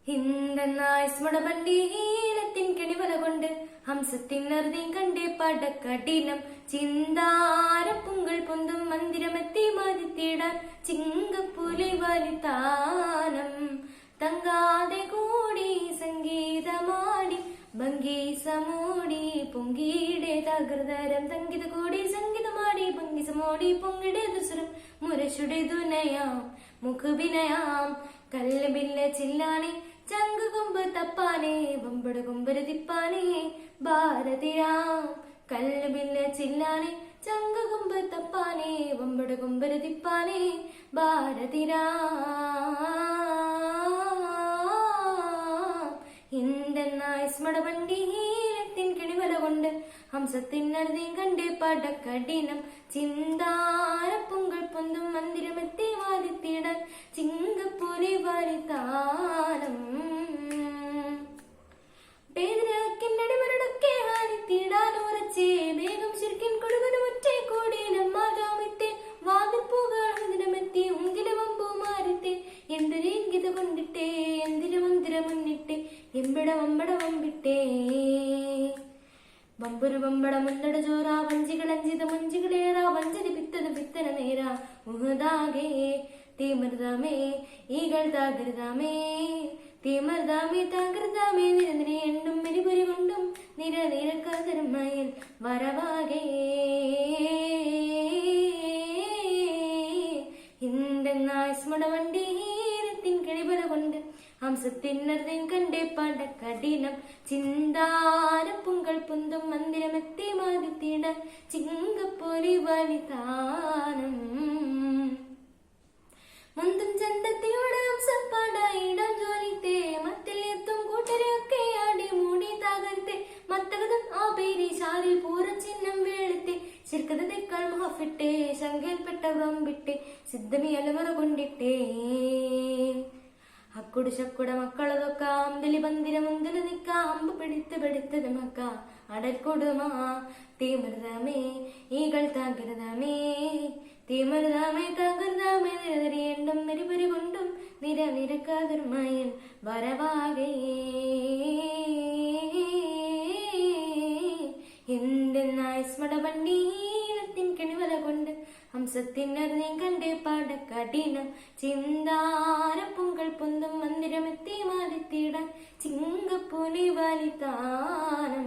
ഹിന്ദനായ്സ്മടബണ്ടീലത്തിൻ കെണിവല കൊണ്ട് ഹംസത്തിനർദ്ദീം കണ്ടേ പടക്കഠിനം ചിന്താരപ്പുങ്കൾ പൊന്തും മന്ദിരമെത്തി മാതിത്തിടാൻ ചിങ്കപ്പുലി വലിത്താനം തങ്കാതെ കൂടി സംഗീതമാടി ഭംഗീസമോടി പൊങ്കിയുടെ തകൃതരം തങ്കിത കൂടി സംഗീതമാടി ഭംഗീസമോടി പൊങ്കിടെ ദുസരം മുരശുടെ ദുനയാം മുഖവിനയാം കല്ലബില്ല ചില്ലാണി ചങ്ക് കൊമ്പ് തപ്പാനേ വമ്പട കൊമ്പര് തിപ്പാനേ ഭാരതിരാം കല്ലബില്ല ചില്ലാണി ചങ്ക് കൊമ്പ് തപ്പാനേ വമ്പട കൊമ്പര് തിപ്പാനേ ഭാരതിരാം ഹിന്ദനായ്സ്മടബണ്ടീലത്തിൻ കെണിവല കൊണ്ട് ഹംസത്തിനർദ്ദീം കണ്ടേ പടക്കഠിനം ചിന്താരപ്പുങ്കൾ പൊന്തും മന്ദിരമെത്തി വാലിത്തിടാൻ ചിങ്കപ്പുലി വലിത്താനം പേദരക്കിന്നടിമരടൊക്കെ ഹാലിത്തിടാൻ ഉറച്ചേ വേഗം ശിർക്കിൻ കൊടുകനുമുറ്റേ കൂടിയിലും മാതാമിത്തെ വാതിൽപ്പൂകാളതിരമെത്തി ഉങ്കില വമ്പു മാറിത്തെ എന്തൊരു ഇംഗിത കൊണ്ടിട്ടേ എന്തിനു മന്ദിര മുന്നിട്ടേ എമ്പട വമ്പട വമ്പിട്ടേ വമ്പുരു വമ്പട മുന്നട ചോറ വഞ്ചികളഞ്ചിത മുഞ്ചികളേറാ വഞ്ചരി പിത്തന പിത്തന നേരാ മുഹദാകെ തീമർദാമേ ഈകൾ താകൃതാമേ തീമർദാമേ താകൃതാമേ നിരനിര എണ്ണും മെരിപുരി കൊണ്ടും നിര നിരക്കതരമയിൽ വരവാകെ ഹിന്ദനായ്സ്മടബണ്ടീലത്തിൻ കെണിവല കൊണ്ട് ഹംസത്തിനർദ്ദീം കണ്ടേ പടക്കഠിനം ചിന്താരപ്പുങ്കൾ പൊന്തും മന്ദിരമെത്തി മാതിത്തിടാൻ ചിങ്കപ്പുലി വലിത്താനം മുന്തും ചന്തത്തിയോടെ ഹംസപ്പാടായിടാം ജോലിത്തെ മത്തിലെത്തും കൂട്ടരെയൊക്കെ ആടി മൂടി താകർത്തെ മത്തകതം ആ പേരി ശാലിൽ പൂര ചിഹ്നം വേളത്തെ ശിർക്കത തെക്കാൾ മുഹഫിട്ടെ ശങ്കയിൽപ്പെട്ട വമ്പിട്ടെ സിദ്ധമി അലവറ കൊണ്ടിട്ടേ അക്കുടു ശക്കുട മക്കളതൊക്ക അമ്പലി പന്തിര മുന്തല നിക്ക അമ്പ് പിടിത്തത് മക്ക അടൽക്കൊടുമാ തീമൃതമേ ഈകൾ താകൃതമേ തീമൃതമേ താകൃതമേ നിരനിരയെണ്ടും മെരിപുരി കൊണ്ടും നിര നിരക്കാതിർമയിൽ വരവാകെ ഹിന്ദനായ്സ്മടബണ്ടീലത്തിൻ കെണിവല കൊണ്ട് ഹംസത്തിനർദ്ദീം കണ്ടേ പടക്കഠിനം ചിന്താരപ്പുങ്കൾ പൊന്തും മന്ദിരമെത്തി മാലിത്തിടാൻ ചിങ്കപ്പുലി വലിത്താനം